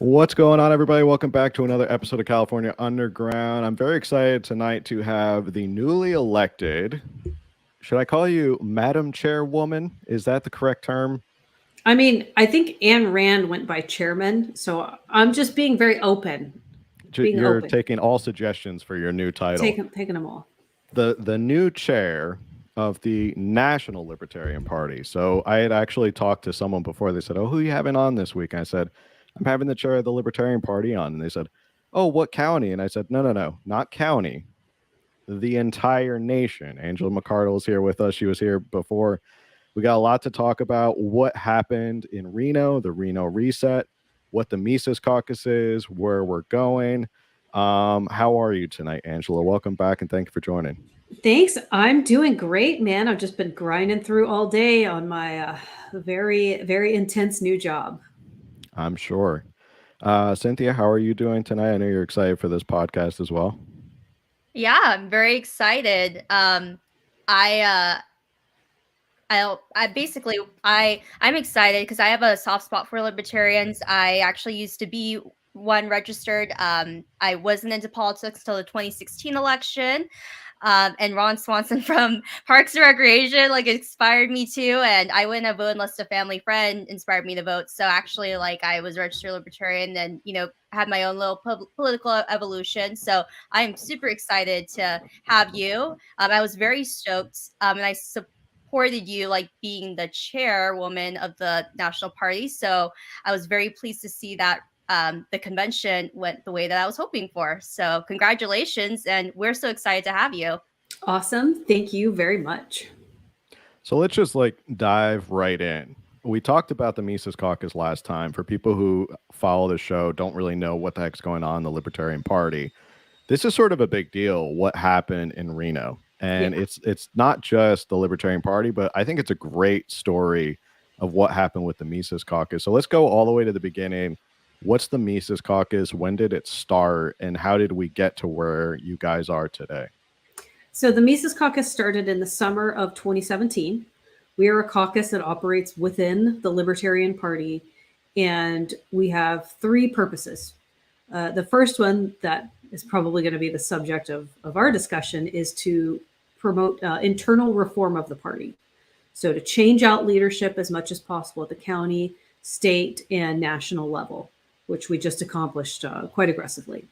What's going on, everybody? Welcome back to another episode of California Underground. I'm very excited tonight to have the newly elected, should I call you Madam Chairwoman? Is that the correct term? I mean, I think Ayn Rand went by chairman, so I'm just being very open. You're taking all suggestions for your new title. Taking them all. The new chair of the National Libertarian Party. So I had actually talked to someone before. They said, "Oh, who are you having on this week?" And I said, "I'm having the chair of the Libertarian Party on." And they said, "Oh, what county?" And I said, No, not county. The entire nation." Angela McArdle is here with us. She was here before. We got a lot to talk about. What happened in Reno, the Reno Reset, what the Mises Caucus is, where we're going. How are you tonight, Angela? Welcome back, and thank you for joining. Thanks. I'm doing great, man. I've just been grinding through all day on my very, very intense new job. I'm sure. Cynthia, how are you doing tonight? I know you're excited for this podcast as well. Yeah, I'm very excited. I'm excited because I have a soft spot for libertarians. I actually used to be one registered. I wasn't into politics till the 2016 election. And Ron Swanson from Parks and Recreation inspired me to, and I wouldn't have voted unless a family friend inspired me to vote. So actually, I was a registered libertarian, and had my own little political evolution. So I'm super excited to have you. I was very stoked, and I supported you being the chairwoman of the National Party. So I was very pleased to see that the convention went the way that I was hoping for. So congratulations. And we're so excited to have you. Awesome. Thank you very much. So let's just dive right in. We talked about the Mises Caucus last time. For people who follow the show, don't really know what the heck's going on in the Libertarian Party. This is sort of a big deal, what happened in Reno. And it's not just the Libertarian Party, but I think it's a great story of what happened with the Mises Caucus. So let's go all the way to the beginning. What's the Mises Caucus? When did it start? And how did we get to where you guys are today? So the Mises Caucus started in the summer of 2017. We are a caucus that operates within the Libertarian Party, and we have three purposes. The first one that is probably going to be the subject of our discussion is to promote internal reform of the party. So to change out leadership as much as possible at the county, state, and national level, which we just accomplished quite aggressively.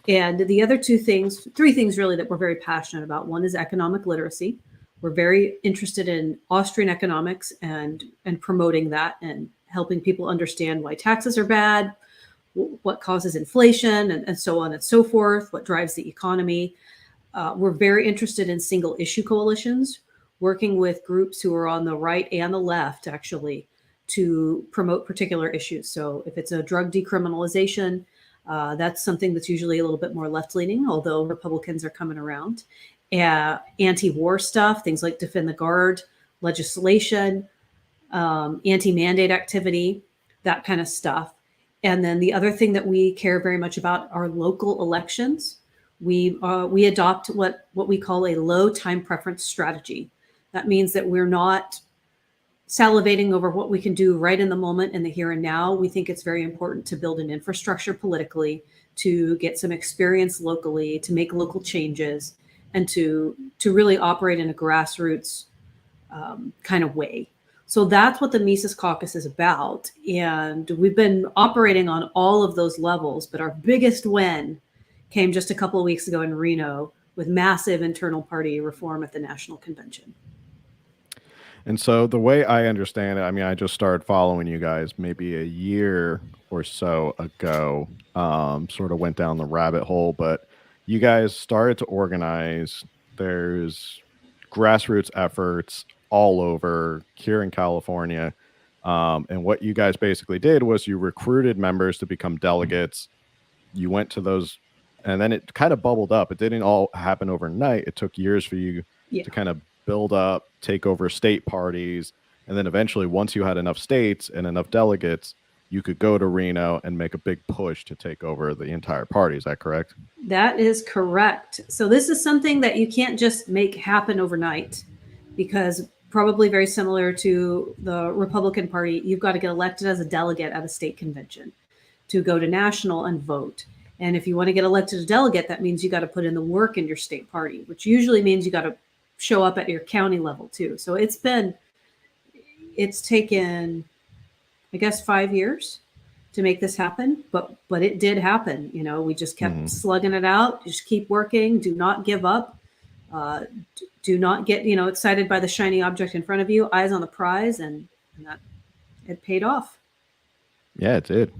And the other three things really that we're very passionate about. One is economic literacy. We're very interested in Austrian economics and promoting that and helping people understand why taxes are bad, what causes inflation, and so on and so forth, what drives the economy. We're very interested in single issue coalitions, working with groups who are on the right and the left, actually, to promote particular issues. So if it's a drug decriminalization, that's something that's usually a little bit more left-leaning, although Republicans are coming around. Anti-war stuff, things like Defend the Guard, legislation, anti-mandate activity, that kind of stuff. And then the other thing that we care very much about are local elections. We adopt what we call a low time preference strategy. That means that we're not salivating over what we can do right in the moment in the here and now. We think it's very important to build an infrastructure politically, to get some experience locally, to make local changes, and to really operate in a grassroots kind of way. So that's what the Mises Caucus is about. And we've been operating on all of those levels, but our biggest win came just a couple of weeks ago in Reno with massive internal party reform at the National Convention. And so the way I understand it, I mean, I just started following you guys maybe a year or so ago, sort of went down the rabbit hole, but you guys started to organize. There's grassroots efforts all over here in California. And what you guys basically did was you recruited members to become delegates. You went to those, and then it kind of bubbled up. It didn't all happen overnight. It took years for you to kind of build up, take over state parties, and then eventually, once you had enough states and enough delegates, you could go to Reno and make a big push to take over the entire party. Is that correct? That is correct. So this is something that you can't just make happen overnight, because probably very similar to the Republican Party, you've got to get elected as a delegate at a state convention. to go to national and vote. And if you want to get elected a delegate, that means you got to put in the work in your state party, which usually means you got to show up at your county level too. So it's taken, I guess, 5 years to make this happen, but it did happen. You know, we just kept slugging it out. Just keep working. Do not give up. Do not get, excited by the shiny object in front of you. Eyes on the prize, and that it paid off. Yeah, it did.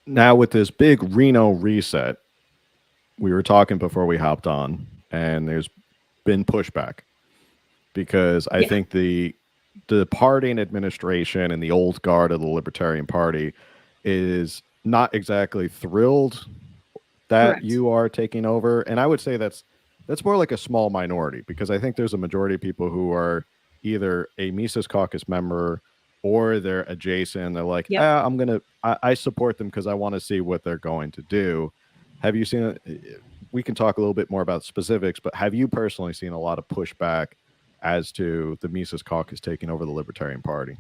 Now with this big Reno reset, we were talking before we hopped on, and there's been pushback because I think the party and administration and the old guard of the Libertarian Party is not exactly thrilled that you are taking over. And I would say that's more like a small minority, because I think there's a majority of people who are either a Mises Caucus member or they're adjacent. They're like, I support them because I want to see what they're going to do. Have you seen it? We can talk a little bit more about specifics, but have you personally seen a lot of pushback as to the Mises Caucus taking over the Libertarian Party?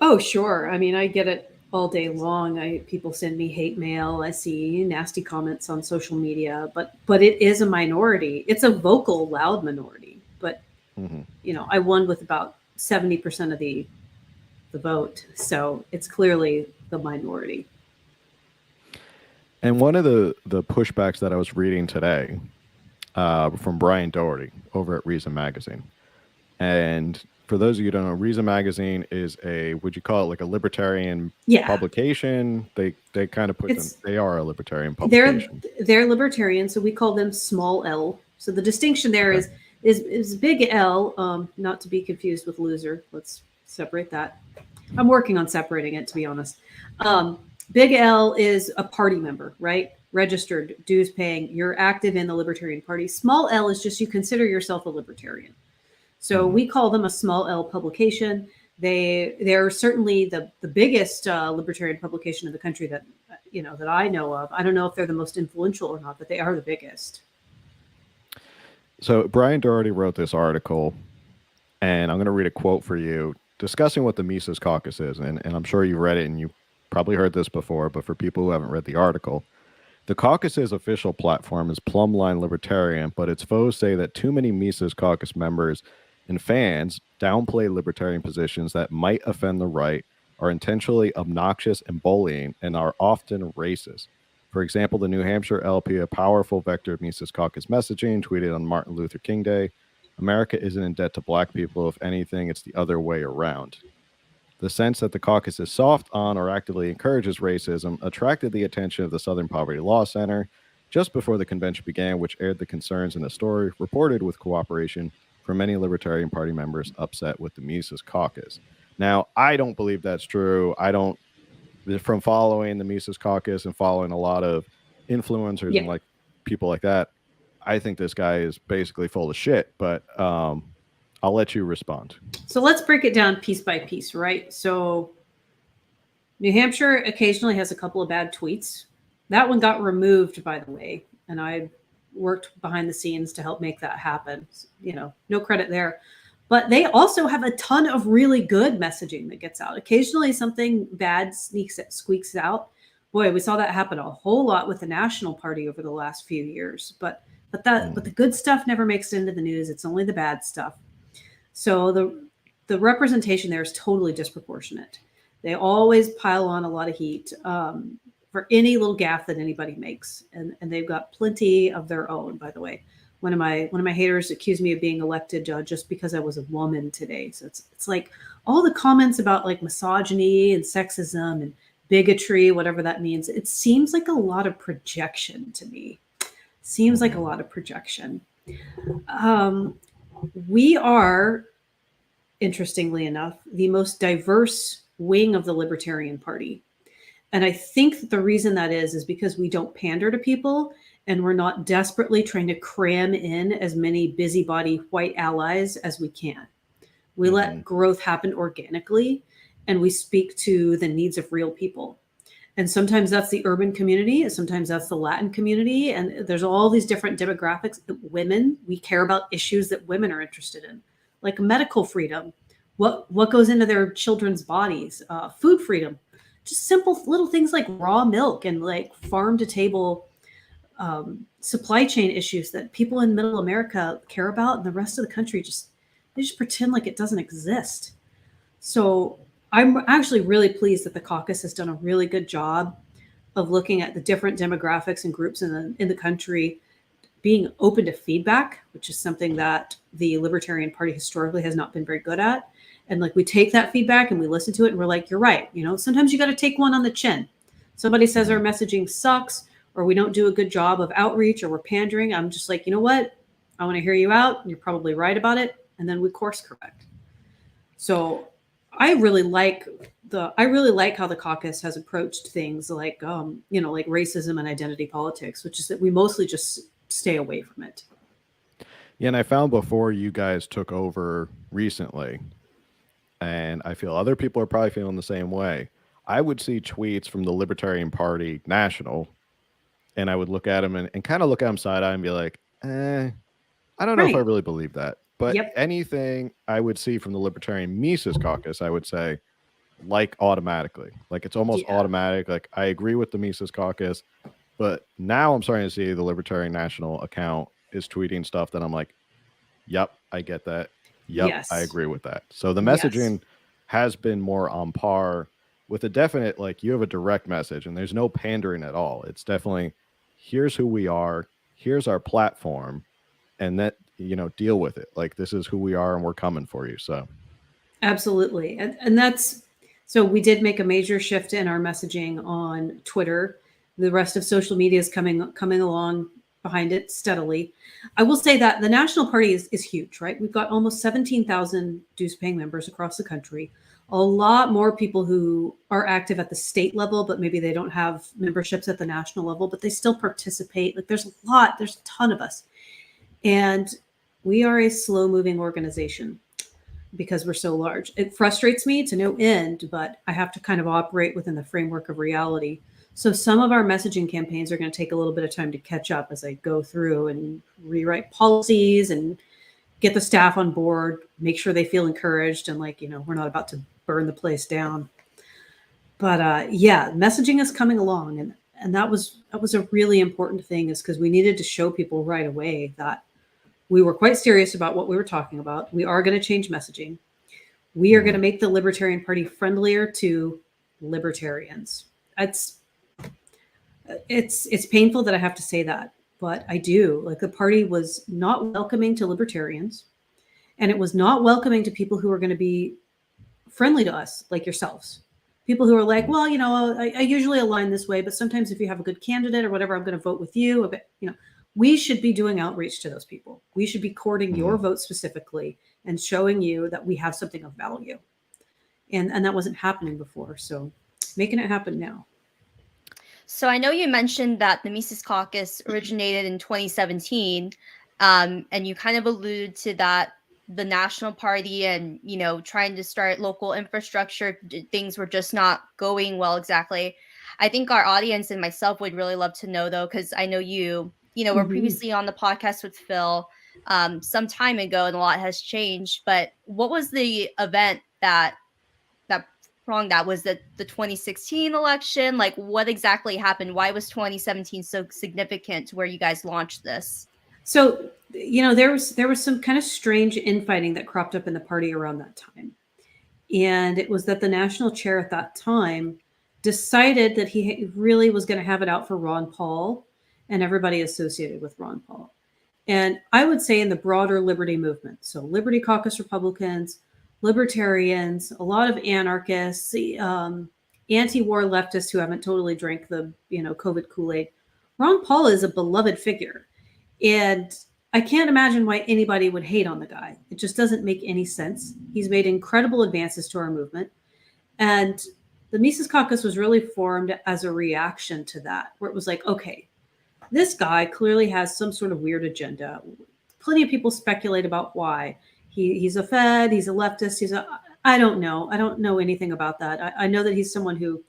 Oh, sure. I mean, I get it all day long. People send me hate mail. I see nasty comments on social media, but it is a minority. It's a vocal, loud minority. But I won with about 70% of the vote, so it's clearly the minority. And one of the pushbacks that I was reading today from Brian Doherty over at Reason Magazine, and for those of you who don't know, Reason Magazine is would you call it like a libertarian publication? They kind of put them, they are a libertarian publication. They're libertarian, so we call them small L. So the distinction there is big L, not to be confused with loser. Let's separate that. I'm working on separating it, to be honest. Big L is a party member, right? Registered, dues paying. You're active in the Libertarian Party. Small L is just you consider yourself a libertarian. So we call them a small L publication. They're certainly the biggest libertarian publication in the country that I know of. I don't know if they're the most influential or not, but they are the biggest. So Brian Doherty wrote this article, and I'm going to read a quote for you discussing what the Mises Caucus is. And I'm sure you read it and you probably heard this before, but for people who haven't read the article, the caucus's official platform is plumb-line libertarian, but its foes say that too many Mises Caucus members and fans downplay libertarian positions that might offend the right, are intentionally obnoxious and bullying, and are often racist. For example, the New Hampshire LP, a powerful vector of Mises Caucus messaging, tweeted on Martin Luther King Day, "America isn't in debt to black people. If anything, it's the other way around." The sense that the caucus is soft on or actively encourages racism attracted the attention of the Southern Poverty Law Center just before the convention began, which aired the concerns in a story reported with cooperation from many Libertarian Party members upset with the Mises Caucus. Now, I don't believe that's true. From following the Mises Caucus and following a lot of influencers and like people like that, I think this guy is basically full of shit, but I'll let you respond. So let's break it down piece by piece, right? So New Hampshire occasionally has a couple of bad tweets. That one got removed, by the way, and I worked behind the scenes to help make that happen. No credit there. But they also have a ton of really good messaging that gets out. Occasionally something bad squeaks out. Boy, we saw that happen a whole lot with the National Party over the last few years. But the good stuff never makes it into the news. It's only the bad stuff. So the representation there is totally disproportionate. They always pile on a lot of heat for any little gaffe that anybody makes, and they've got plenty of their own. By the way, one of my haters accused me of being elected just because I was a woman today. So it's like all the comments about like misogyny and sexism and bigotry, whatever that means. It seems like a lot of projection to me. Seems like a lot of projection. We are, interestingly enough, the most diverse wing of the Libertarian Party. And I think that the reason that is because we don't pander to people, and we're not desperately trying to cram in as many busybody white allies as we can. We let growth happen organically, and we speak to the needs of real people. And sometimes that's the urban community, and sometimes that's the Latin community. And there's all these different demographics. Women, we care about issues that women are interested in, like medical freedom, what goes into their children's bodies, food freedom, just simple little things like raw milk and like farm to table supply chain issues that people in middle America care about, and the rest of the country they just pretend like it doesn't exist. So I'm actually really pleased that the caucus has done a really good job of looking at the different demographics and groups in the country, being open to feedback, which is something that the Libertarian Party historically has not been very good at. And like we take that feedback and we listen to it and we're like, you're right. You know, sometimes you got to take one on the chin. Somebody says our messaging sucks, or we don't do a good job of outreach, or we're pandering. I'm just like, you know what? I want to hear you out. You're probably right about it. And then we course correct. So I really like how the caucus has approached things like, like racism and identity politics, which is that we mostly just stay away from it. Yeah, and I found before you guys took over recently, and I feel other people are probably feeling the same way, I would see tweets from the Libertarian Party National, and I would look at them and kind of look at them side-eye and be like, I don't know if I really believe that. But anything I would see from the Libertarian Mises Caucus, I would say, like automatically. Like it's almost automatic. Like I agree with the Mises Caucus, but now I'm starting to see the Libertarian National account is tweeting stuff that I'm like, yep, I get that. Yep, I agree with that. So the messaging has been more on par with a definite, like you have a direct message and there's no pandering at all. It's definitely, here's who we are, here's our platform, and that, deal with it. Like this is who we are and we're coming for you. So absolutely. And that's, so we did make a major shift in our messaging on Twitter. The rest of social media is coming along behind it steadily. I will say that the National Party is huge, right? We've got almost 17,000 dues-paying members across the country. A lot more people who are active at the state level, but maybe they don't have memberships at the national level, but they still participate. Like there's a ton of us. And we are a slow-moving organization because we're so large. It frustrates me to no end, but I have to kind of operate within the framework of reality. So some of our messaging campaigns are going to take a little bit of time to catch up as I go through and rewrite policies and get the staff on board, make sure they feel encouraged and like, we're not about to burn the place down. But messaging is coming along. And that was a really important thing, is because we needed to show people right away that we were quite serious about what we were talking about. We are going to change messaging. We are going to make the Libertarian Party friendlier to libertarians. It's painful that I have to say that, but I do. Like the party was not welcoming to libertarians, and it was not welcoming to people who are going to be friendly to us, like yourselves. People who are like, well, I usually align this way, but sometimes if you have a good candidate or whatever, I'm going to vote with you. But, we should be doing outreach to those people. We should be courting your vote specifically and showing you that we have something of value. And that wasn't happening before. So making it happen now. So I know you mentioned that the Mises Caucus originated in 2017, and you kind of alluded to that the National Party and, trying to start local infrastructure, things were just not going well exactly. I think our audience and myself would really love to know, though, because I know you were previously on the podcast with Phil some time ago, and a lot has changed. But what was the event that was the 2016 election? Like what exactly happened? Why was 2017 so significant to where you guys launched this? So, there was some kind of strange infighting that cropped up in the party around that time. And it was that the national chair at that time decided that he really was going to have it out for Ron Paul and everybody associated with Ron Paul. And I would say in the broader liberty movement, so Liberty Caucus Republicans, libertarians, a lot of anarchists, anti-war leftists who haven't totally drank the COVID Kool-Aid. Ron Paul is a beloved figure, and I can't imagine why anybody would hate on the guy. It just doesn't make any sense. He's made incredible advances to our movement, and the Mises Caucus was really formed as a reaction to that, where it was like, okay, this guy clearly has some sort of weird agenda. Plenty of people speculate about why. He's a Fed, he's a leftist, I don't know. I don't know anything about that. I know that he's someone who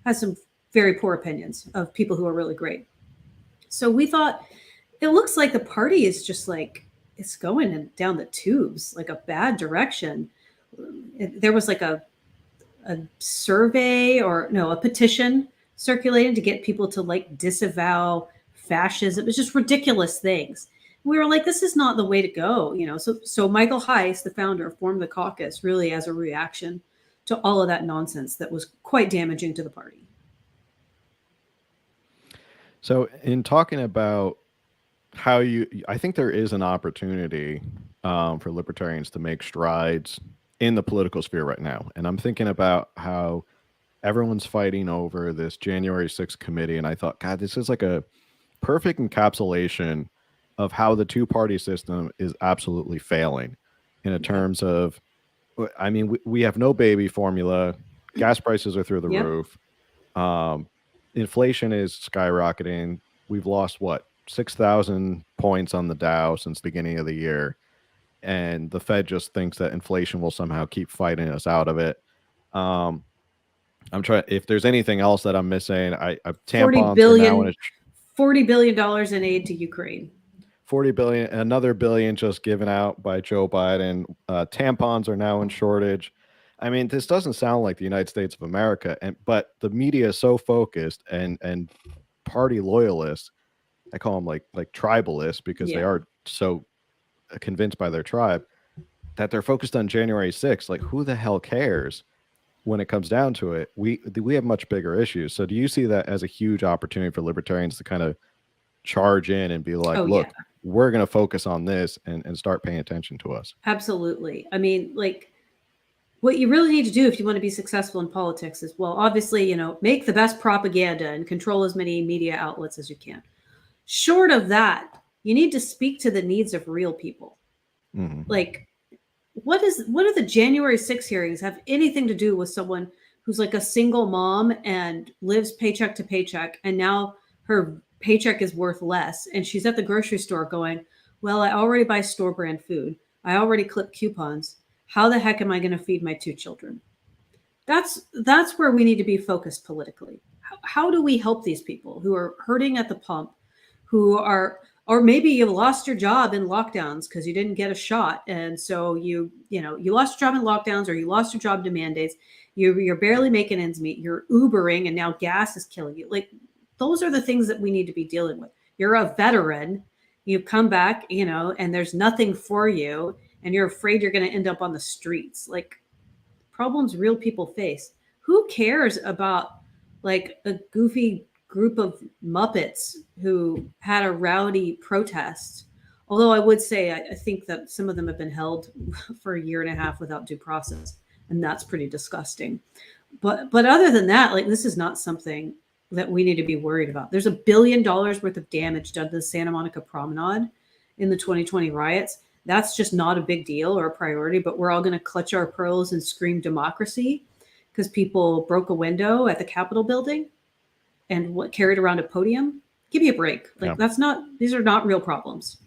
has some very poor opinions of people who are really great. So we thought, it looks like the party is just like, it's going down the tubes, like a bad direction. There was like a a survey or no, a petition circulated to get people to like disavow fascism. It was just ridiculous things. We were like, this is not the way to go, you know. So Michael Heiss, the founder, formed the caucus really as a reaction to all of that nonsense that was quite damaging to the party. So in talking about how I think there is an opportunity for libertarians to make strides in the political sphere right now. And I'm thinking about how everyone's fighting over this January 6th committee. And I thought, God, this is like a perfect encapsulation of how the two-party system is absolutely failing in terms of, I mean, we have no baby formula. Gas prices are through the roof. Inflation is skyrocketing. We've lost, what, 6,000 points on the Dow since the beginning of the year. And the Fed just thinks that inflation will somehow keep fighting us out of it. I'm trying, if there's anything else that I'm missing, tampons are now in $40 billion in aid to Ukraine. 40 billion, another billion just given out by Joe Biden. Tampons are now in shortage. I mean, this doesn't sound like the United States of America, but the media is so focused and party loyalists. I call them like tribalists because they are so convinced by their tribe that they're focused on January 6th. Like, who the hell cares when it comes down to it? We have much bigger issues. So do you see that as a huge opportunity for libertarians to kind of charge in and be like, look, we're going to focus on this and start paying attention to us? Absolutely. I mean, like, what you really need to do if you want to be successful in politics is, well, obviously, you know, make the best propaganda and control as many media outlets as you can. Short of that, you need to speak to the needs of real people. Like, what do the January 6th hearings have anything to do with someone who's like a single mom and lives paycheck to paycheck, and now her paycheck is worth less, and she's at the grocery store going, well, I already buy store brand food. I already clip coupons. How the heck am I going to feed my 2 children? That's where we need to be focused politically. How do we help these people who are hurting at the pump, who are, or maybe you lost your job in lockdowns because you didn't get a shot, and so you lost your job in lockdowns, or you lost your job to mandates. You're barely making ends meet. You're Ubering, and now gas is killing you. Like, those are the things that we need to be dealing with. You're a veteran. You come back, you know, and there's nothing for you, and you're afraid you're going to end up on the streets. Like, problems real people face. Who cares about like a goofy group of Muppets who had a rowdy protest? Although I would say I think that some of them have been held for a year and a half without due process, and that's pretty disgusting. But other than that, like, this is not something that we need to be worried about. There's $1 billion worth of damage done to the Santa Monica Promenade in the 2020 riots. That's just not a big deal or a priority, but we're all going to clutch our pearls and scream democracy because people broke a window at the Capitol building and carried around a podium. Give me a break. Like, these are not real problems.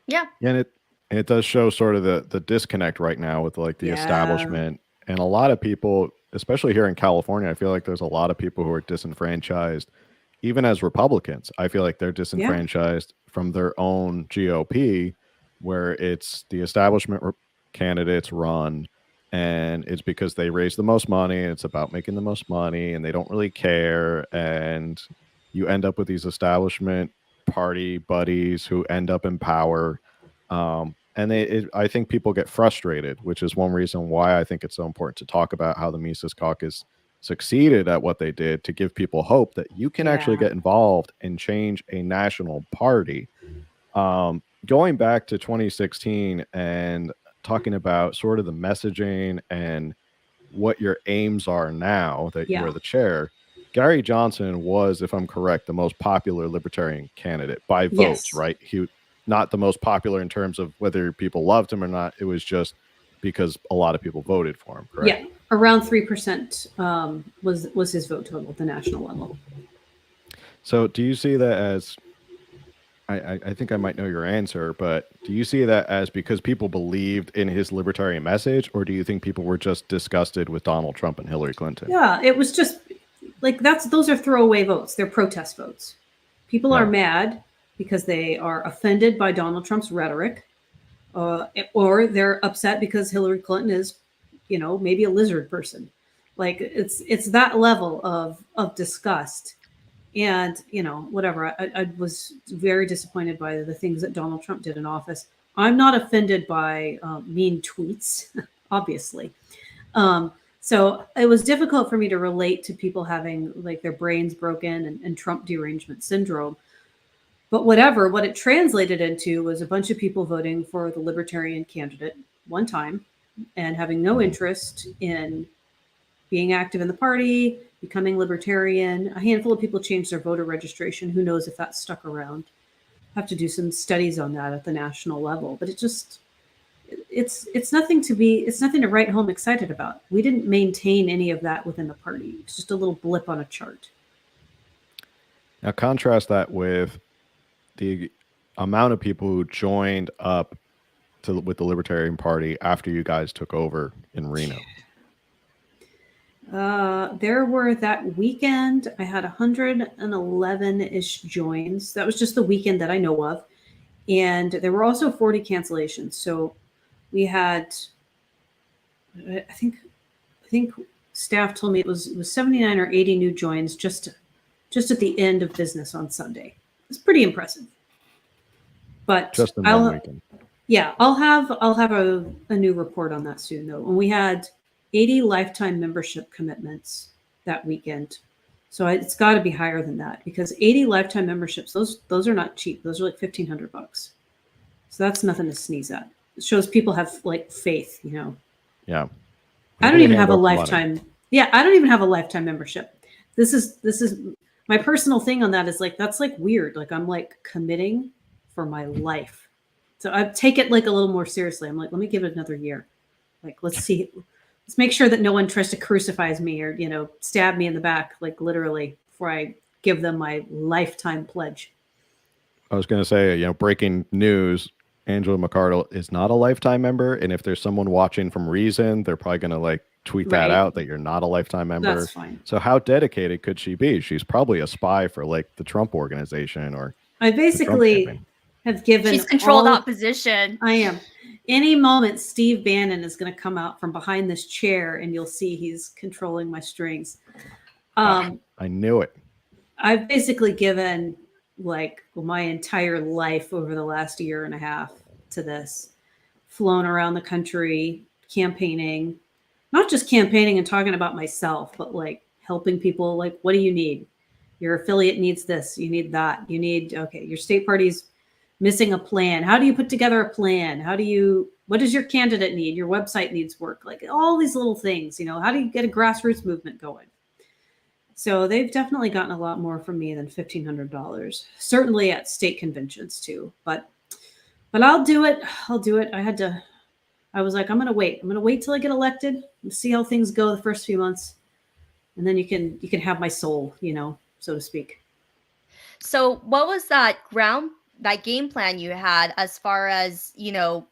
Yeah. And it does show sort of the disconnect right now with like the establishment, and a lot of people, especially here in California, I feel like there's a lot of people who are disenfranchised, even as Republicans. I feel like they're disenfranchised from their own GOP, where it's the establishment candidates run, and it's because they raise the most money, and it's about making the most money, and they don't really care. And you end up with these establishment party buddies who end up in power. And I think people get frustrated, which is one reason why I think it's so important to talk about how the Mises Caucus succeeded at what they did, to give people hope that you can actually get involved and change a national party. Going back to 2016 and talking about sort of the messaging and what your aims are now that you are the chair, Gary Johnson was, if I'm correct, the most popular libertarian candidate by votes, right? He not the most popular in terms of whether people loved him or not. It was just because a lot of people voted for him, correct? Yeah, around 3% was his vote total at the national level. So do you see that as, I think I might know your answer, but do you see that as because people believed in his libertarian message, or do you think people were just disgusted with Donald Trump and Hillary Clinton? Yeah, it was just like, those are throwaway votes. They're protest votes. People are mad because they are offended by Donald Trump's rhetoric, or they're upset because Hillary Clinton is you know, maybe a lizard person. Like it's that level of disgust. And, you know, whatever. I was very disappointed by the things that Donald Trump did in office. I'm not offended by mean tweets, obviously. So it was difficult for me to relate to people having like their brains broken and Trump derangement syndrome. But whatever, what it translated into was a bunch of people voting for the Libertarian candidate one time and having no interest in being active in the party, becoming Libertarian. A handful of people changed their voter registration. Who knows if that stuck around? Have to do some studies on that at the national level. But it just, it's nothing to write home excited about. We didn't maintain any of that within the party. It's just a little blip on a chart. Now contrast that with the amount of people who joined up with the Libertarian Party after you guys took over in Reno. There were that weekend, I had 111-ish joins. That was just the weekend that I know of. And there were also 40 cancellations. So we had, I think staff told me it was 79 or 80 new joins just at the end of business on Sunday. It's pretty impressive. But just in one weekend. Yeah, I'll have a new report on that soon though. And we had 80 lifetime membership commitments that weekend. So it's got to be higher than that because 80 lifetime memberships, those are not cheap. Those are like $1,500. So that's nothing to sneeze at. It shows people have like faith, you know. Yeah. I don't even have a lifetime. Money. Yeah, I don't even have a lifetime membership. This is my personal thing on that is like that's like weird. Like I'm like committing for my life. So I take it like a little more seriously. I'm like, let me give it another year. Like let's see. Let's make sure that no one tries to crucify me or, you know, stab me in the back, like literally, before I give them my lifetime pledge. I was going to say, you know, breaking news, Angela McArdle is not a lifetime member. And if there's someone watching from Reason, they're probably going to like tweet that out that you're not a lifetime member. That's fine. So how dedicated could she be? She's probably a spy for like the Trump organization or I basically have given. She's controlled opposition. I am. Any moment, Steve Bannon is going to come out from behind this chair and you'll see he's controlling my strings. I knew it. I've basically given like my entire life over the last year and a half to this. Flown around the country, campaigning, not just campaigning and talking about myself, but like helping people. Like, what do you need? Your affiliate needs this. You need that. You need, okay, your state party's missing a plan. How do you put together a plan? What does your candidate need? Your website needs work. Like all these little things, you know, how do you get a grassroots movement going? So they've definitely gotten a lot more from me than $1,500, certainly at state conventions too, but I'll do it. I was like, I'm going to wait till I get elected and see how things go the first few months. And then you can have my soul, you know, so to speak. So what was that game plan you had as far as, you know,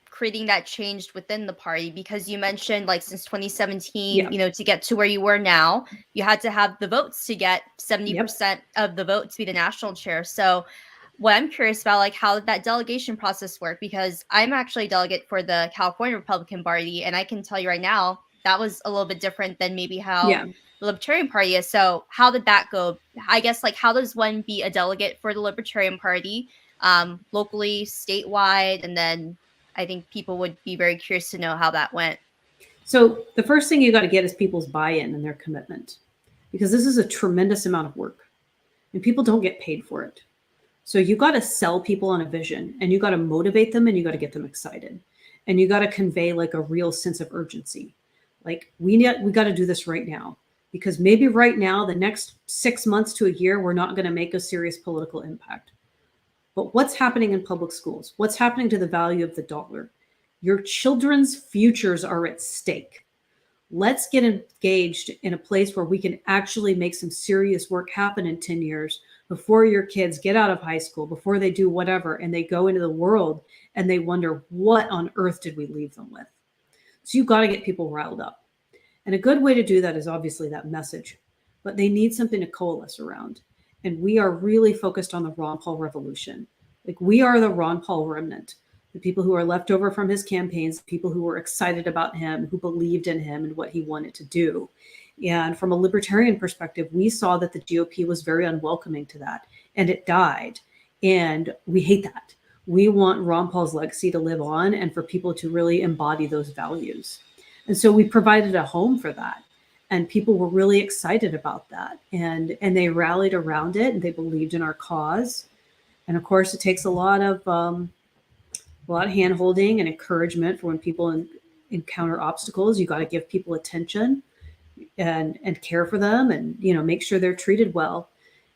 creating that change within the party? Because you mentioned like since 2017, you know, to get to where you were now, you had to have the votes to get 70% of the vote to be the national chair. So what I'm curious about, like, how did that delegation process work? Because I'm actually a delegate for the California Republican Party, and I can tell you right now, that was a little bit different than maybe how the Libertarian Party is. So how did that go? I guess, like, how does one be a delegate for the Libertarian Party locally, statewide? And then I think people would be very curious to know how that went. So the first thing you got to get is people's buy-in and their commitment, because this is a tremendous amount of work and people don't get paid for it. So you got to sell people on a vision and you got to motivate them and you got to get them excited and you got to convey like a real sense of urgency. Like we got to do this right now, because maybe right now, the next 6 months to a year, we're not going to make a serious political impact. But what's happening in public schools? What's happening to the value of the dollar? Your children's futures are at stake. Let's get engaged in a place where we can actually make some serious work happen in 10 years before your kids get out of high school, before they do whatever, and they go into the world and they wonder, what on earth did we leave them with? So you got to get people riled up. And a good way to do that is obviously that message, but they need something to coalesce around. And we are really focused on the Ron Paul revolution. Like we are the Ron Paul remnant. the people who are left over from his campaigns, people who were excited about him, who believed in him and what he wanted to do. And from a libertarian perspective, we saw that the GOP was very unwelcoming to that, and it died. And we hate that. We want Ron Paul's legacy to live on and for people to really embody those values. And so we provided a home for that. And people were really excited about that. And they rallied around it, and they believed in our cause. And of course, it takes a lot of hand holding and encouragement for when people encounter obstacles. You got to give people attention and care for them, and make sure they're treated well,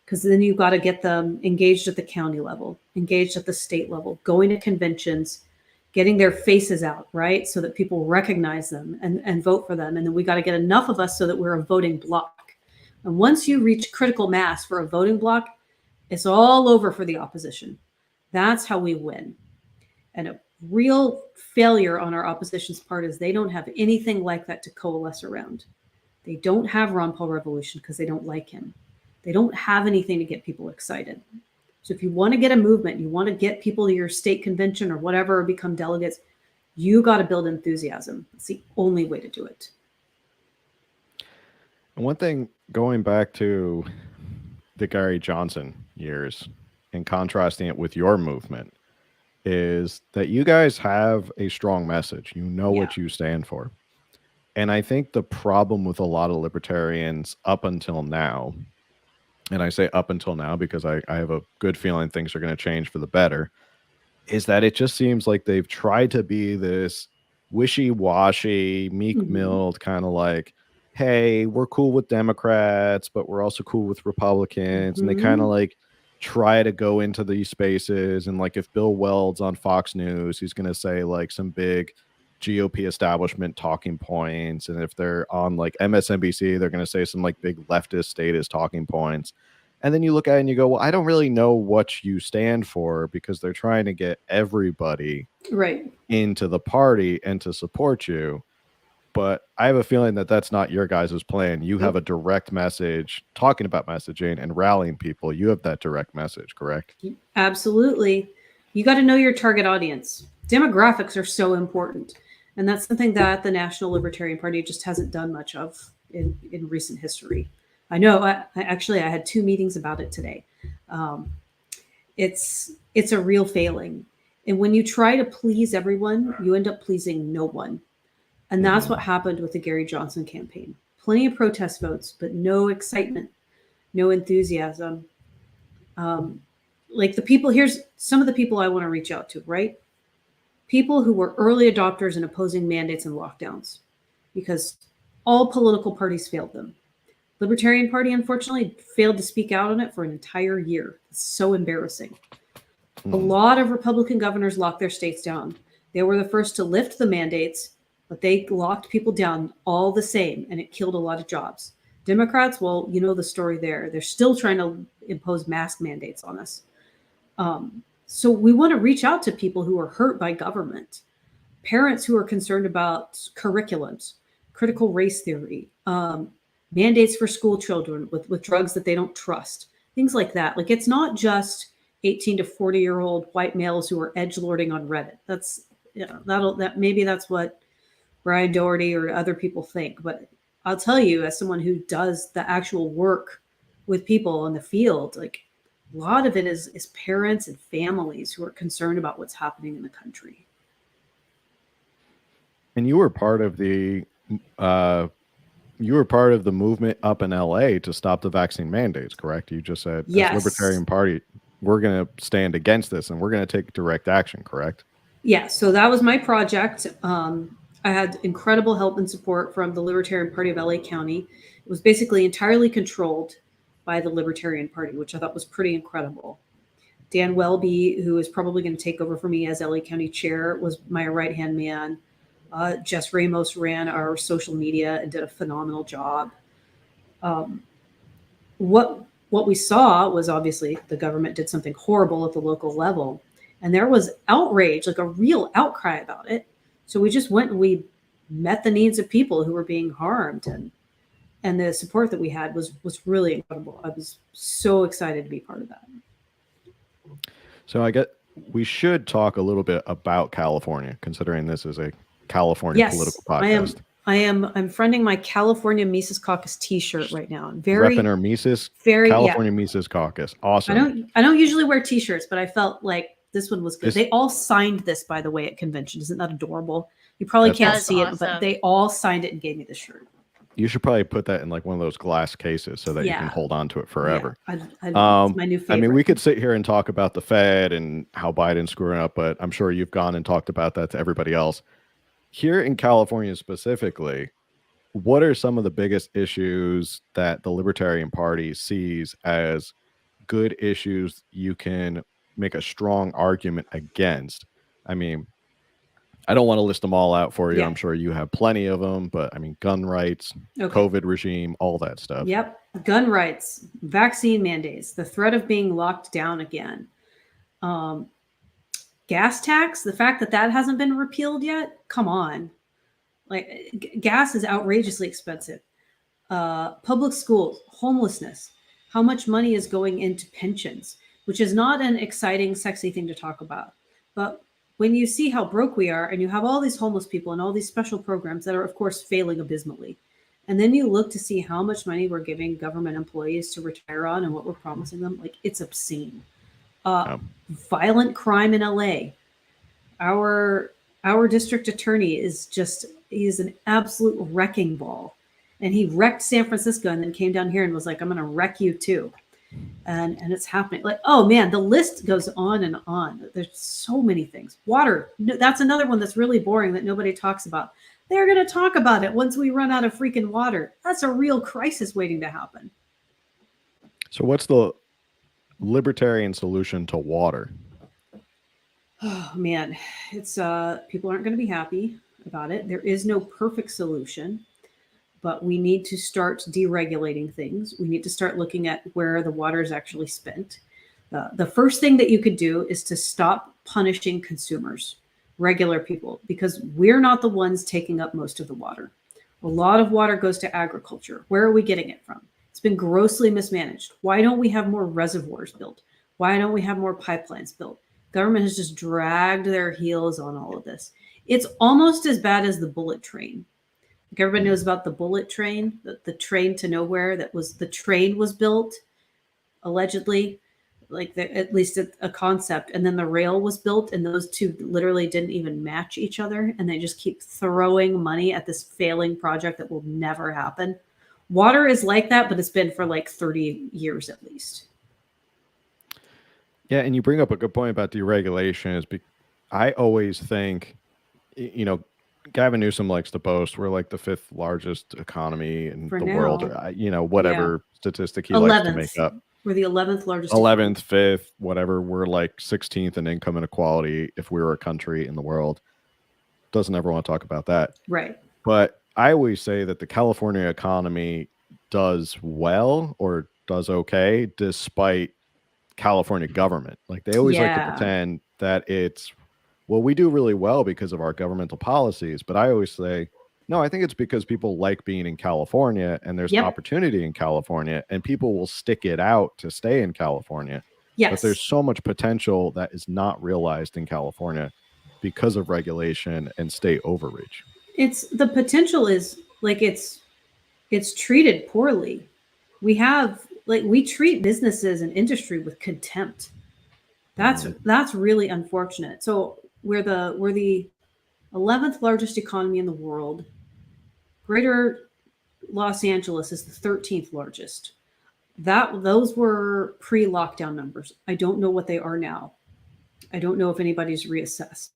because then you've got to get them engaged at the county level, engaged at the state level, going to conventions, getting their faces out, right, so that people recognize them and vote for them. And then we got to get enough of us so that we're a voting block. And once you reach critical mass for a voting block, it's all over for the opposition. That's how we win. And a real failure on our opposition's part is they don't have anything like that to coalesce around. They don't have Ron Paul Revolution because they don't like him. They don't have anything to get people excited. So if you want to get a movement, you want to get people to your state convention or whatever, or become delegates, you got to build enthusiasm. It's the only way to do it. And one thing, going back to the Gary Johnson years and contrasting it with your movement, is that you guys have a strong message. You know what you stand for. And I think the problem with a lot of libertarians up until now, and I say up until now because I have a good feeling things are going to change for the better, is that it just seems like they've tried to be this wishy-washy, meek-milled kind of like, hey, we're cool with Democrats, but we're also cool with Republicans. And they kind of like try to go into these spaces. And like if Bill Weld's on Fox News, he's going to say like some big GOP establishment talking points. And if they're on like MSNBC, they're going to say some like big leftist statist talking points. And then you look at it and you go, well, I don't really know what you stand for, because they're trying to get everybody into the party and to support you. But I have a feeling that that's not your guys' plan. You have a direct message talking about messaging and rallying people. You have that direct message, correct? Absolutely. You got to know your target audience. Demographics are so important. And that's something that the National Libertarian Party just hasn't done much of in recent history. I know. I had 2 meetings about it today. It's a real failing. And when you try to please everyone, you end up pleasing no one. And that's what happened with the Gary Johnson campaign. Plenty of protest votes, but no excitement, no enthusiasm. Like the people, here's some of the people I want to reach out to, right? People who were early adopters in opposing mandates and lockdowns, because all political parties failed them. Libertarian Party, unfortunately, failed to speak out on it for an entire year. It's so embarrassing. A lot of Republican governors locked their states down. They were the first to lift the mandates, but they locked people down all the same, and it killed a lot of jobs. Democrats, well, you know the story there. They're still trying to impose mask mandates on us. So we want to reach out to people who are hurt by government, parents who are concerned about curriculums, critical race theory, mandates for school children with drugs that they don't trust, things like that. Like, it's not just 18 to 40-year-old white males who are edgelording on Reddit. That's, maybe that's what Brian Doherty or other people think. But I'll tell you, as someone who does the actual work with people in the field, like, a lot of it is parents and families who are concerned about what's happening in the country. And you were part of the movement up in LA to stop the vaccine mandates, correct? You just said, yes, as Libertarian Party, we're going to stand against this and we're going to take direct action, correct? Yeah, so that was my project. I had incredible help and support from the Libertarian Party of LA County. It was basically entirely controlled by the Libertarian Party, which I thought was pretty incredible. Dan Welby, who is probably going to take over for me as LA County chair, was my right-hand man. Jess Ramos ran our social media and did a phenomenal job. What we saw was, obviously, the government did something horrible at the local level, and there was outrage, like a real outcry about it. So we just went and we met the needs of people who were being harmed, and the support that we had was really incredible. I was so excited to be part of that. So I get we should talk a little bit about California, considering this is a California political podcast. I'm fronting my California Mises Caucus T-shirt right now. I'm Repping our Mises, California Mises Caucus. Awesome. I don't usually wear T-shirts, but I felt like this one was good. This- They all signed this, by the way, at convention. Isn't that adorable? You probably can't see it, but they all signed it and gave me the shirt. You should probably put that in like one of those glass cases so that you can hold on to it forever. Yeah, it's my new favorite. I mean, we could sit here and talk about the Fed and how Biden's screwing up, but I'm sure you've gone and talked about that to everybody else. Here in California specifically, what are some of the biggest issues that the Libertarian Party sees as good issues you can make a strong argument against? I mean, I don't want to list them all out for you. I'm sure you have plenty of them, but I mean, gun rights, COVID regime, all that stuff. Yep. Gun rights, vaccine mandates, the threat of being locked down again. Gas tax, the fact that that hasn't been repealed yet. Come on. Like, gas is outrageously expensive. Public schools, homelessness, how much money is going into pensions, which is not an exciting, sexy thing to talk about. But when you see how broke we are and you have all these homeless people and all these special programs that are, of course, failing abysmally, and then you look to see how much money we're giving government employees to retire on and what we're promising them, like, it's obscene. Violent crime in LA. Our district attorney is he's an absolute wrecking ball. And he wrecked San Francisco and then came down here and was like, I'm going to wreck you too. And it's happening. Like, oh man, the list goes on and on. There's so many things. Water, that's another one that's really boring that nobody talks about. They're going to talk about it once we run out of freaking water. That's a real crisis waiting to happen. So what's the libertarian solution to water? Oh man, it's people aren't going to be happy about it. There is no perfect solution, but we need to start deregulating things. We need to start looking at where the water is actually spent. The first thing that you could do is to stop punishing consumers, regular people, because we're not the ones taking up most of the water. A lot of water goes to agriculture. Where are we getting it from? It's been grossly mismanaged. Why don't we have more reservoirs built? Why don't we have more pipelines built? Government has just dragged their heels on all of this. It's almost as bad as the bullet train. Like, everybody knows about the bullet train, the train to nowhere the train was built, allegedly, like at least a concept. And then the rail was built and those two literally didn't even match each other. And they just keep throwing money at this failing project that will never happen. Water is like that, but it's been for like 30 years at least. Yeah, and you bring up a good point about deregulation. I always think, you know, Gavin Newsom likes to boast we're like the 5th largest economy in the world. You know, whatever statistic he 11th. likes to make up. We're the 11th largest. 11th, 5th, whatever. We're like 16th in income inequality if we were a country in the world. Doesn't ever want to talk about that. Right. But I always say that the California economy does well or does okay despite California government. Like, they always like to pretend that it's, well, we do really well because of our governmental policies. But I always say, no, I think it's because people like being in California and there's opportunity in California and people will stick it out to stay in California. Yes. But there's so much potential that is not realized in California because of regulation and state overreach. It's the potential is like it's treated poorly. We treat businesses and industry with contempt. That's really unfortunate. So we're the 11th largest economy in the world. Greater Los Angeles is the 13th largest. Those were pre-lockdown numbers. I don't know what they are now. I don't know if anybody's reassessed.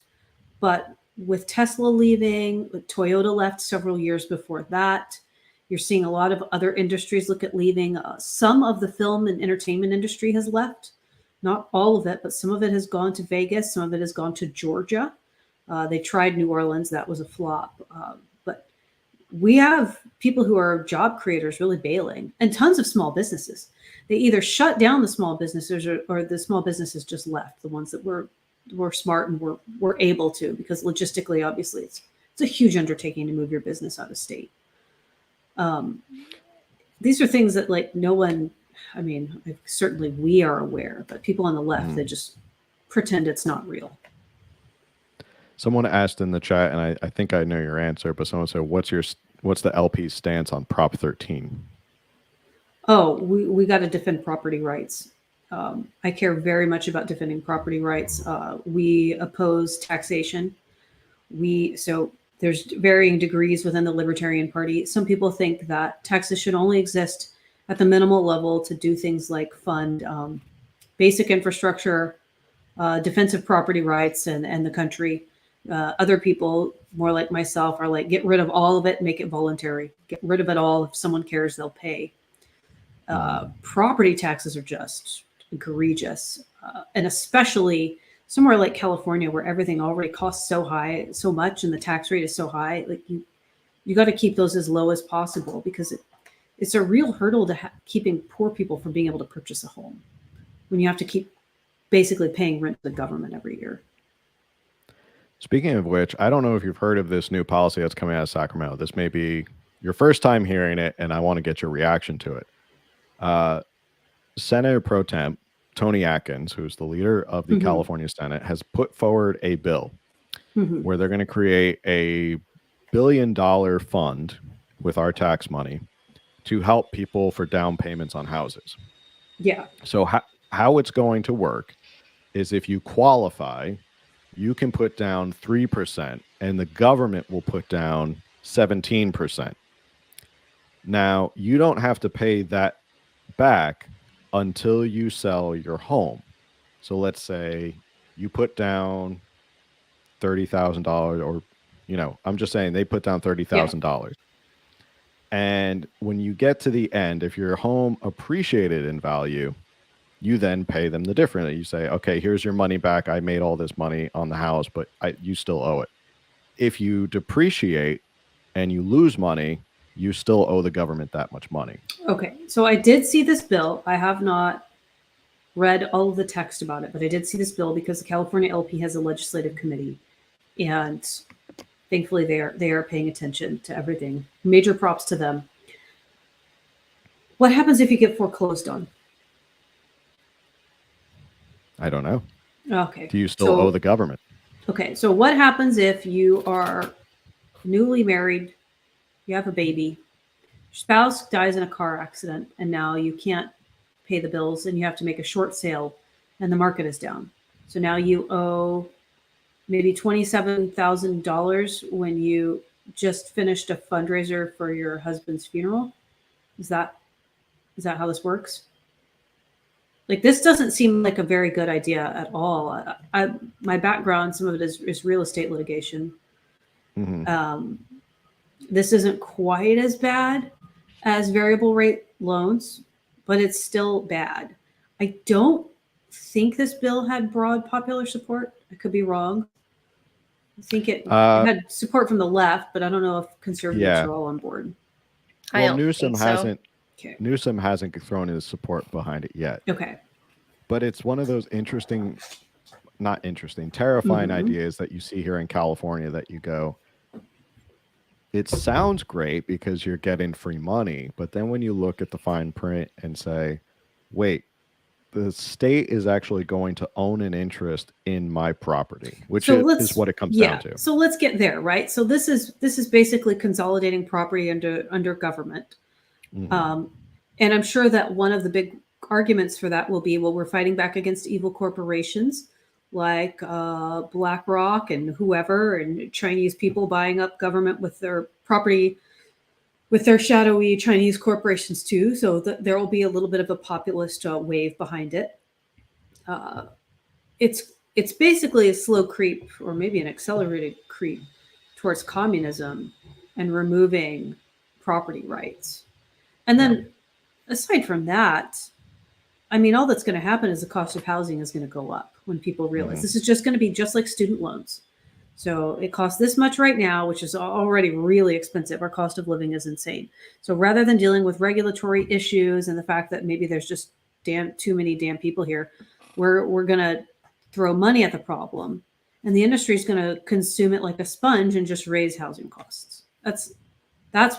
But with Tesla leaving, with Toyota left several years before that, you're seeing a lot of other industries look at leaving. Some of the film and entertainment industry has left. Not all of it, but some of it has gone to Vegas. Some of it has gone to Georgia. They tried New Orleans. That was a flop. But we have people who are job creators really bailing, and tons of small businesses. They either shut down the small businesses or the small businesses just left, the ones that were smart and were able to, because logistically, obviously, it's a huge undertaking to move your business out of state. These are things that, like, no one, I mean, certainly we are aware, but people on the left, they just pretend it's not real. Someone asked in the chat, and I think I know your answer, but someone said, what's the LP's stance on Prop 13? Oh, we got to defend property rights. I care very much about defending property rights. We oppose taxation. So there's varying degrees within the Libertarian Party. Some people think that taxes should only exist at the minimal level to do things like fund basic infrastructure, defensive property rights, and the country. Other people, more like myself, are like, get rid of all of it, make it voluntary. Get rid of it all. If someone cares, they'll pay. Property taxes are just egregious, and especially somewhere like California, where everything already costs so much, and the tax rate is so high. Like you got to keep those as low as possible, because it's a real hurdle to keeping poor people from being able to purchase a home when you have to keep basically paying rent to the government every year. Speaking of which, I don't know if you've heard of this new policy that's coming out of Sacramento. This may be your first time hearing it, and I want to get your reaction to it. Senator Pro Temp Tony Atkins, who's the leader of the California Senate, has put forward a bill where they're going to create a $1 billion fund with our tax money to help people for down payments on houses. Yeah. So how it's going to work is, if you qualify, you can put down 3% and the government will put down 17%. Now, you don't have to pay that back until you sell your home. So let's say you put down $30,000, or, I'm just saying they put down $30,000. And when you get to the end, if your home appreciated in value, you then pay them the difference. You say, okay, here's your money back. I made all this money on the house, but you still owe it. If you depreciate and you lose money, you still owe the government that much money. Okay. So I did see this bill. I have not read all of the text about it, but I did see this bill because the California LP has a legislative committee, and thankfully they are paying attention to everything. Major props to them. What happens if you get foreclosed on? I don't know. Okay. Do you still owe the government? Okay. So what happens if you are newly married, you have a baby, your spouse dies in a car accident, and now you can't pay the bills and you have to make a short sale and the market is down? So now you owe maybe $27,000 when you just finished a fundraiser for your husband's funeral. Is that how this works? Like, this doesn't seem like a very good idea at all. My background, some of it is real estate litigation. This isn't quite as bad as variable rate loans, but it's still bad. I don't think this bill had broad popular support. I could be wrong. I think it had support from the left, but I don't know if conservatives are all on board. Well, Newsom hasn't thrown his support behind it yet. Okay. But it's one of those terrifying ideas that you see here in California, that you go, it sounds great because you're getting free money. But then when you look at the fine print and say, wait, the state is actually going to own an interest in my property, which is what it comes down to. So let's get there, right? So this is basically consolidating property under government. And I'm sure that one of the big arguments for that will be, well, we're fighting back against evil corporations like BlackRock and whoever, and Chinese people buying up government with their property, with their shadowy Chinese corporations too. So there will be a little bit of a populist wave behind it. It's basically a slow creep, or maybe an accelerated creep, towards communism and removing property rights. And then aside from that, I mean, all that's going to happen is the cost of housing is going to go up when people realize this is just going to be just like student loans. So it costs this much right now, which is already really expensive. Our cost of living is insane. So rather than dealing with regulatory issues and the fact that maybe there's just too many damn people here, we're going to throw money at the problem, and the industry is going to consume it like a sponge and just raise housing costs. That's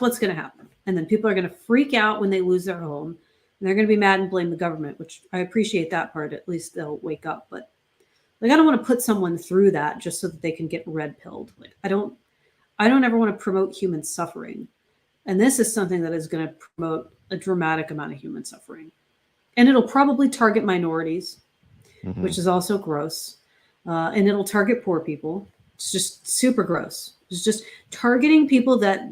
what's going to happen. And then people are going to freak out when they lose their home, and they're going to be mad and blame the government, which I appreciate that part. At least they'll wake up. But Like, I don't want to put someone through that just so that they can get red pilled. Like, I don't ever want to promote human suffering. And this is something that is going to promote a dramatic amount of human suffering. And it'll probably target minorities, which is also gross. And it'll target poor people. It's just super gross. It's just targeting people that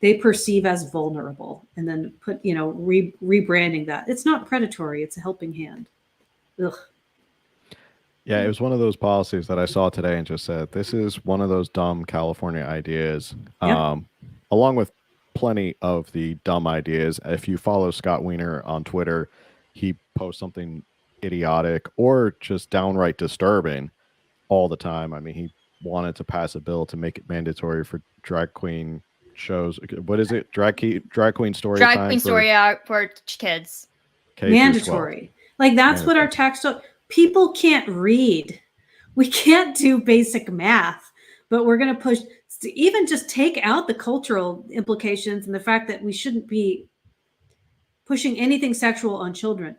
they perceive as vulnerable, and then put, rebranding that. It's not predatory. It's a helping hand. Ugh. Yeah, it was one of those policies that I saw today and just said, this is one of those dumb California ideas, along with plenty of the dumb ideas. If you follow Scott Wiener on Twitter, he posts something idiotic or just downright disturbing all the time. I mean, he wanted to pass a bill to make it mandatory for drag queen shows. What is it? Drag queen story Drag time queen story out for kids. Mandatory. Like, that's what our tax. People can't read. We can't do basic math, but we're going to push to even just take out the cultural implications and the fact that we shouldn't be pushing anything sexual on children.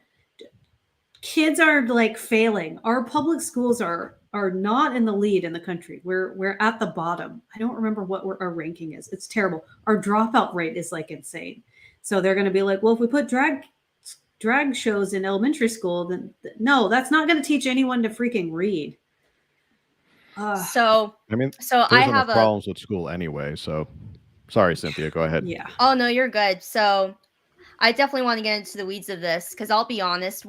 Kids are like failing. Our public schools are not in the lead in the country. We're at the bottom. I don't remember what our ranking is. It's terrible. Our dropout rate is like insane. So they're going to be like, well, if we put drag shows in elementary school, then no, that's not going to teach anyone to freaking read. So I have problems with school anyway. So sorry, Cynthia, go ahead. Yeah. Oh no, you're good. So I definitely want to get into the weeds of this, because I'll be honest,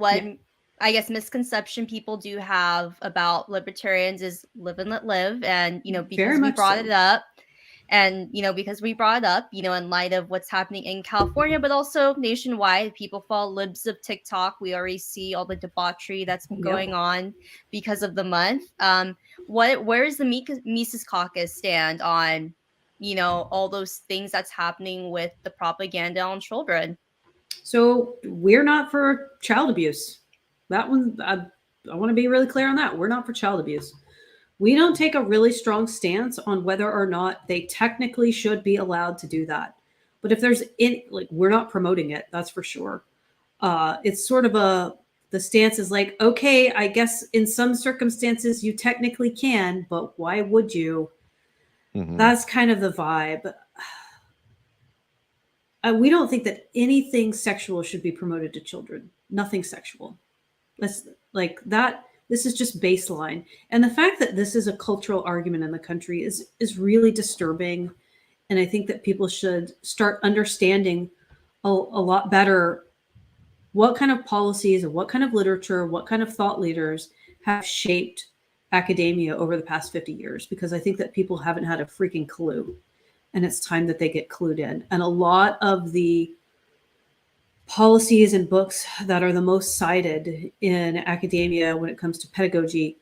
I guess misconception people do have about libertarians is live and let live. And, because we brought it up, and, because we brought it up, in light of what's happening in California, but also nationwide, people follow libs of TikTok. We already see all the debauchery that's been going on because of the month. Where is the Mises Caucus stand on, all those things that's happening with the propaganda on children? So we're not for child abuse. That one, I want to be really clear on that. We're not for child abuse. We don't take a really strong stance on whether or not they technically should be allowed to do that. But if there's we're not promoting it, that's for sure. It's sort of the stance is like, okay, I guess in some circumstances you technically can, but why would you? That's kind of the vibe. We don't think that anything sexual should be promoted to children. Nothing sexual. That's like that. This is just baseline. And the fact that this is a cultural argument in the country is really disturbing. And I think that people should start understanding a lot better what kind of policies and what kind of literature, what kind of thought leaders have shaped academia over the past 50 years, because I think that people haven't had a freaking clue. And it's time that they get clued in. And a lot of the policies and books that are the most cited in academia when it comes to pedagogy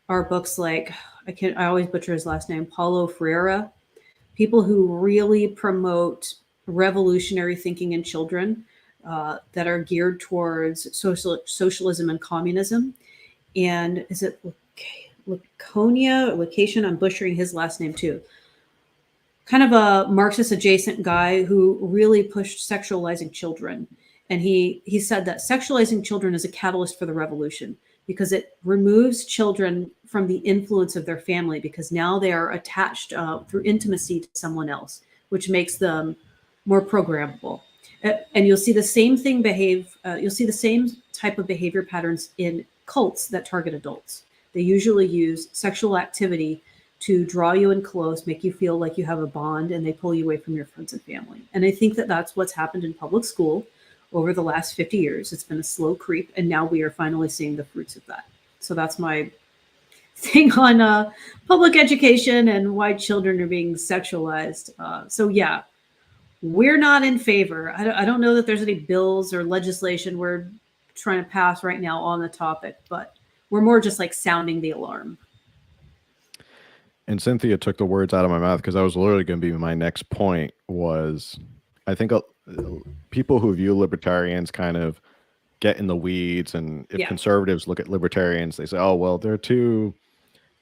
are books like, I always butcher his last name, Paulo Freire, people who really promote revolutionary thinking in children that are geared towards socialism and communism. And is it Laconia? I'm butchering his last name too. Kind of a Marxist adjacent guy who really pushed sexualizing children. And he said that sexualizing children is a catalyst for the revolution, because it removes children from the influence of their family, because now they are attached through intimacy to someone else, which makes them more programmable. And you'll see the same thing you'll see the same type of behavior patterns in cults that target adults. They usually use sexual activity to draw you in close, make you feel like you have a bond, and they pull you away from your friends and family. And I think that that's what's happened in public school over the last 50 years. It's been a slow creep, and now we are finally seeing the fruits of that. So that's my thing on public education and why children are being sexualized. So yeah, we're not in favor. I don't know that there's any bills or legislation we're trying to pass right now on the topic, but we're more just like sounding the alarm. And Cynthia took the words out of my mouth, because that was literally going to be my next point. Was I think people who view libertarians kind of get in the weeds, and if conservatives look at libertarians, they say, oh, well, they're too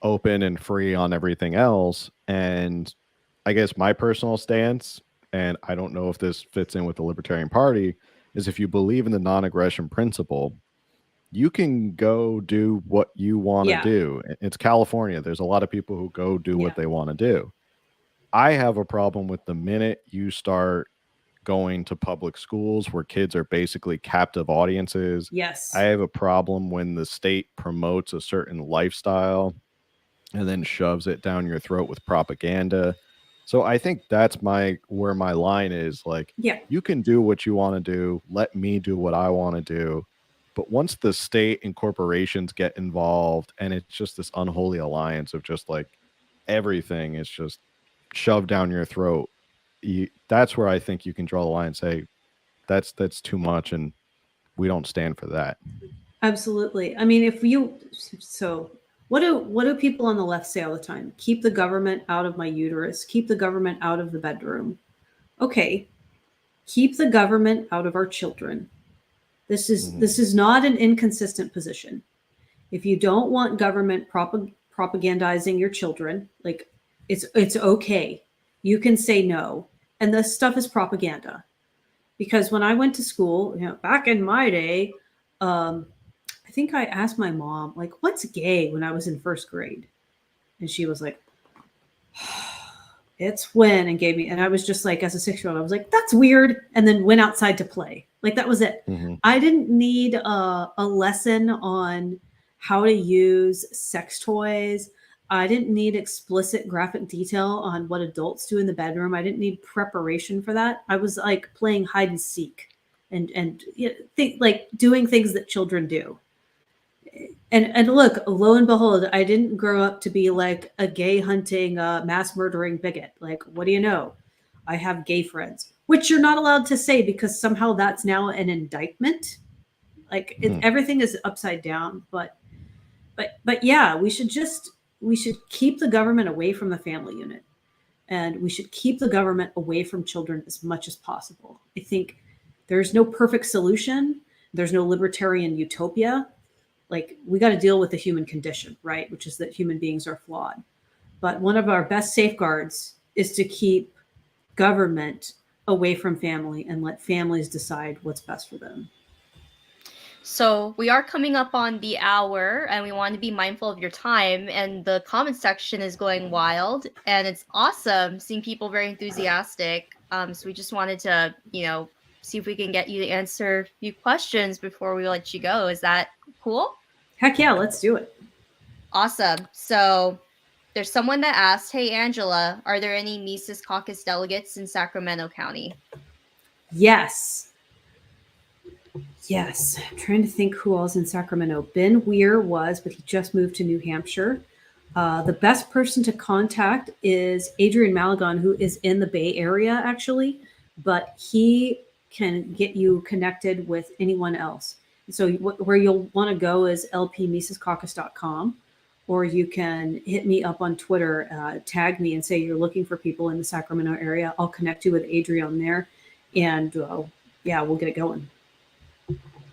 open and free on everything else. And I guess my personal stance, and I don't know if this fits in with the Libertarian Party, is if you believe in the non-aggression principle, you can go do what you want to Yeah. do. It's California. There's a lot of people who go do Yeah. what they want to do. I have a problem with the minute you start going to public schools where kids are basically captive audiences. Yes. I have a problem when the state promotes a certain lifestyle and then shoves it down your throat with propaganda. So I think that's where my line is. Like, Yeah. you can do what you want to do. Let me do what I want to do. But once the state and corporations get involved and it's just this unholy alliance of just like everything is just shoved down your throat, that's where I think you can draw the line and say that's too much and we don't stand for that. Absolutely. I mean, what do people on the left say all the time? Keep the government out of my uterus. Keep the government out of the bedroom. Okay. Keep the government out of our children. This is not an inconsistent position. If you don't want government propagandizing your children, like it's okay. You can say no. And this stuff is propaganda. Because when I went to school, back in my day, I think I asked my mom, like, what's gay when I was in first grade? And she was like, it's when, and gave me, and I was just like, as a 6-year-old, I was like, that's weird. And then went outside to play. Like, that was it. Mm-hmm. I didn't need a lesson on how to use sex toys. I didn't need explicit graphic detail on what adults do in the bedroom. I didn't need preparation for that. I was like playing hide and seek and like doing things that children do. And look, lo and behold, I didn't grow up to be like a gay hunting, mass murdering bigot. Like, what do you know? I have gay friends, which you're not allowed to say because somehow that's now an indictment. Like everything is upside down. But yeah, we should keep the government away from the family unit, and we should keep the government away from children as much as possible. I think there's no perfect solution. There's no libertarian utopia. Like, we got to deal with the human condition, right? Which is that human beings are flawed. But one of our best safeguards is to keep government away from family and let families decide what's best for them. So we are coming up on the hour and we want to be mindful of your time, and the comment section is going wild and it's awesome seeing people very enthusiastic. So we just wanted to, see if we can get you to answer a few questions before we let you go. Is that cool? Heck yeah, let's do it. Awesome. So there's someone that asked, hey, Angela, are there any Mises Caucus delegates in Sacramento County? Yes. I'm trying to think who else in Sacramento. Ben Weir was, but he just moved to New Hampshire. The best person to contact is Adrian Malagon, who is in the Bay Area, actually, but he can get you connected with anyone else. So where you'll want to go is lpmisescaucus.com, or you can hit me up on Twitter, tag me and say you're looking for people in the Sacramento area. I'll connect you with Adrian there, and we'll get it going.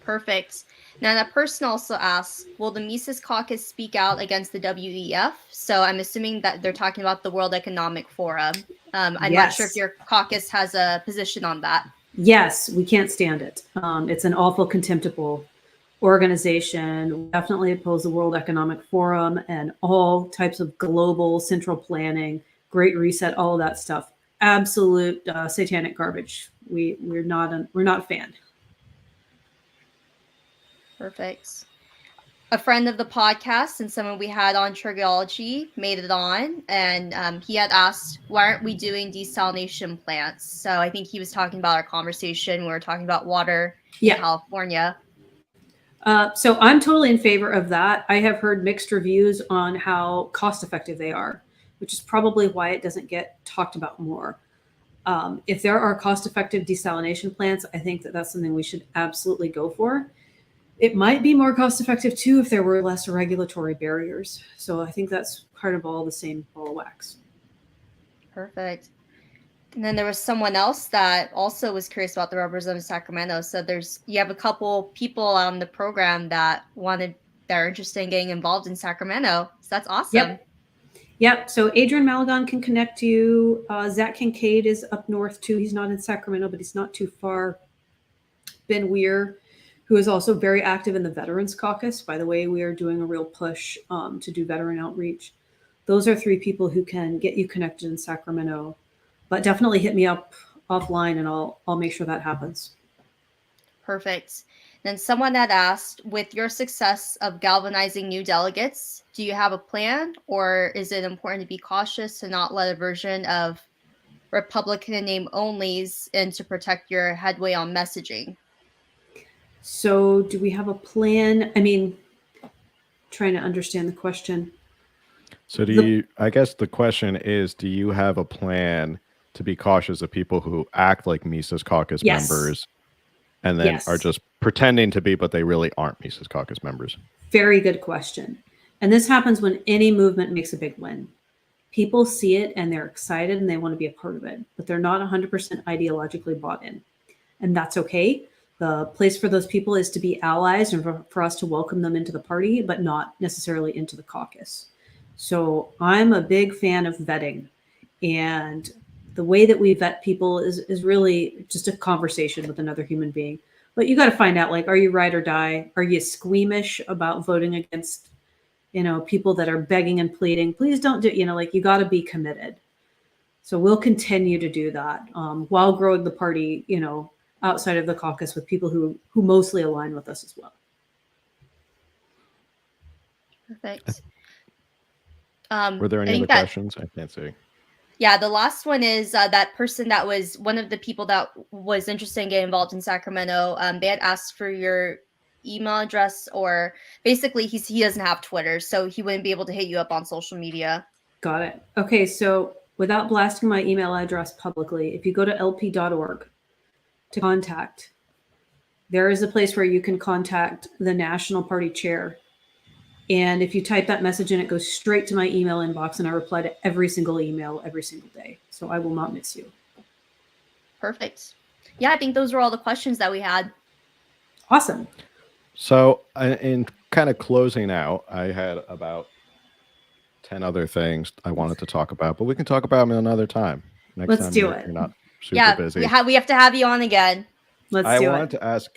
Perfect. Now, that person also asks, will the Mises Caucus speak out against the WEF? So I'm assuming that they're talking about the World Economic Forum. I'm not sure if your caucus has a position on that. Yes, we can't stand it. It's an awful, contemptible organization. We definitely oppose the World Economic Forum and all types of global central planning, Great Reset, all of that stuff. Absolute satanic garbage. We're not a fan. Perfect. A friend of the podcast and someone we had on Trigonology made it on, and he had asked, why aren't we doing desalination plants? So I think he was talking about our conversation. We were talking about water in California. So I'm totally in favor of that. I have heard mixed reviews on how cost effective they are, which is probably why it doesn't get talked about more. If there are cost effective desalination plants, I think that that's something we should absolutely go for. It might be more cost effective too if there were less regulatory barriers. So I think that's part of all the same ball of wax. Perfect. And then there was someone else that also was curious about the rubber zone of Sacramento. So you have a couple people on the program that are interested in getting involved in Sacramento. So that's awesome. Yep. So Adrian Malagon can connect you. Zach Kincaid is up north too. He's not in Sacramento, but he's not too far. Ben Weir, who is also very active in the Veterans Caucus. By the way, we are doing a real push to do veteran outreach. Those are 3 people who can get you connected in Sacramento. But definitely hit me up offline, and I'll make sure that happens. Perfect. Then someone had asked, with your success of galvanizing new delegates, do you have a plan, or is it important to be cautious to not let a version of Republican in name onlys in to protect your headway on messaging? So do we have a plan? I mean, trying to understand the question. So I guess the question is, do you have a plan to be cautious of people who act like Mises Caucus members and then are just pretending to be, but they really aren't Mises Caucus members? Very good question. And this happens when any movement makes a big win. People see it and they're excited and they want to be a part of it, but they're not 100% ideologically bought in. And that's okay. The place for those people is to be allies and for us to welcome them into the party, but not necessarily into the caucus. So I'm a big fan of vetting. And the way that we vet people is really just a conversation with another human being. But you got to find out, like, are you ride or die? Are you squeamish about voting against, people that are begging and pleading? Please don't do, you got to be committed. So we'll continue to do that while growing the party, outside of the caucus with people who mostly align with us as well. Perfect. Were there any other questions? I can't see. Yeah, the last one is that person that was one of the people that was interested in getting involved in Sacramento. They had asked for your email address, or basically he doesn't have Twitter, so he wouldn't be able to hit you up on social media. Got it. Okay, so without blasting my email address publicly, if you go to lp.org to contact, there is a place where you can contact the National Party chair. And if you type that message in, it goes straight to my email inbox, and I reply to every single email every single day. So I will not miss you. Perfect. Yeah, I think those were all the questions that we had. Awesome. So in kind of closing out, I had about 10 other things I wanted to talk about, but we can talk about them another time. Let's do it. You're not super busy. We have to have you on again. Let's do it. I wanted to ask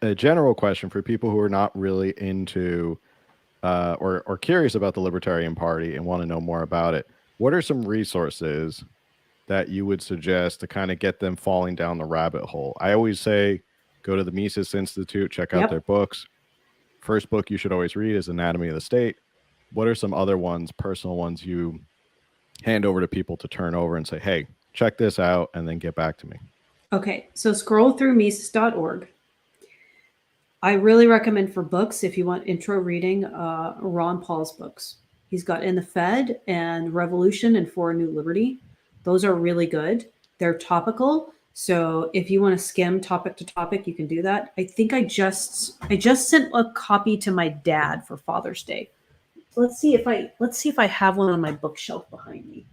a general question for people who are not really into or curious about the Libertarian Party and want to know more about it. What are some resources that you would suggest to kind of get them falling down the rabbit hole? I always say, go to the Mises Institute, check out their books. First book you should always read is Anatomy of the State. What are some other ones, personal ones, you hand over to people to turn over and say, hey, check this out, and then get back to me? Okay, so scroll through Mises.org. I really recommend for books, if you want intro reading, Ron Paul's books. He's got In the Fed and Revolution and For a New Liberty. Those are really good. They're topical. So if you want to skim topic to topic, you can do that. I think I just sent a copy to my dad for Father's Day. Let's see if I have one on my bookshelf behind me.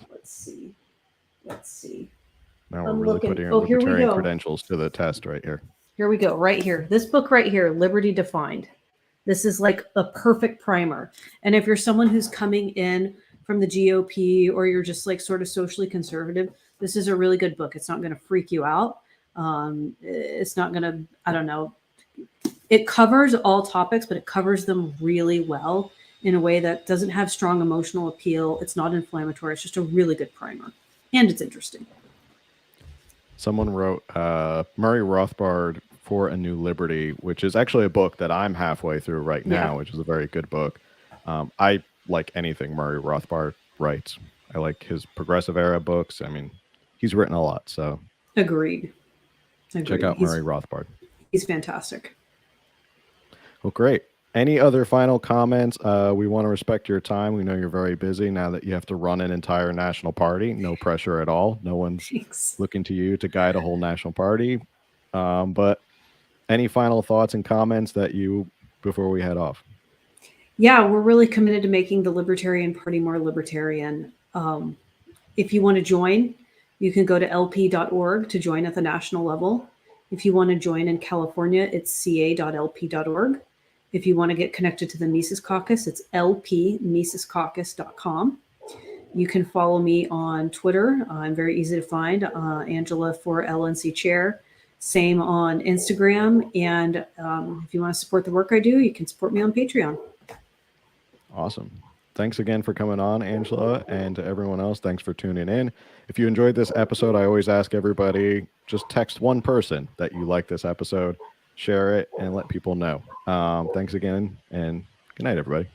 Let's see. Now we're really putting our libertarian credentials to the test right here. Here we go, right here. This book right here, Liberty Defined. This is like a perfect primer. And if you're someone who's coming in from the GOP, or you're just like sort of socially conservative, this is a really good book. It's not going to freak you out. It's not going to, I don't know. It covers all topics, but it covers them really well in a way that doesn't have strong emotional appeal. It's not inflammatory. It's just a really good primer. And it's interesting. Someone wrote Murray Rothbard, For a New Liberty, which is actually a book that I'm halfway through right now, which is a very good book. I like anything Murray Rothbard writes. I like his progressive era books. I mean, he's written a lot. So Agreed. Check out Murray Rothbard. He's fantastic. Well, great. Any other final comments? We want to respect your time. We know you're very busy now that you have to run an entire national party. No pressure at all. No one's looking to you to guide a whole national party. But any final thoughts and comments before we head off? Yeah, we're really committed to making the Libertarian Party more libertarian. If you want to join, you can go to lp.org to join at the national level. If you want to join in California, it's ca.lp.org. If you want to get connected to the Mises Caucus, it's lpmisescaucus.com. You can follow me on Twitter. I'm very easy to find. Angela for LNC Chair. Same on Instagram. And if you want to support the work I do, you can support me on Patreon. Awesome. Thanks again for coming on, Angela, and to everyone else, thanks for tuning in. If you enjoyed this episode, I always ask everybody, just text one person that you like this episode, share it, and let people know. Thanks again, and good night, everybody.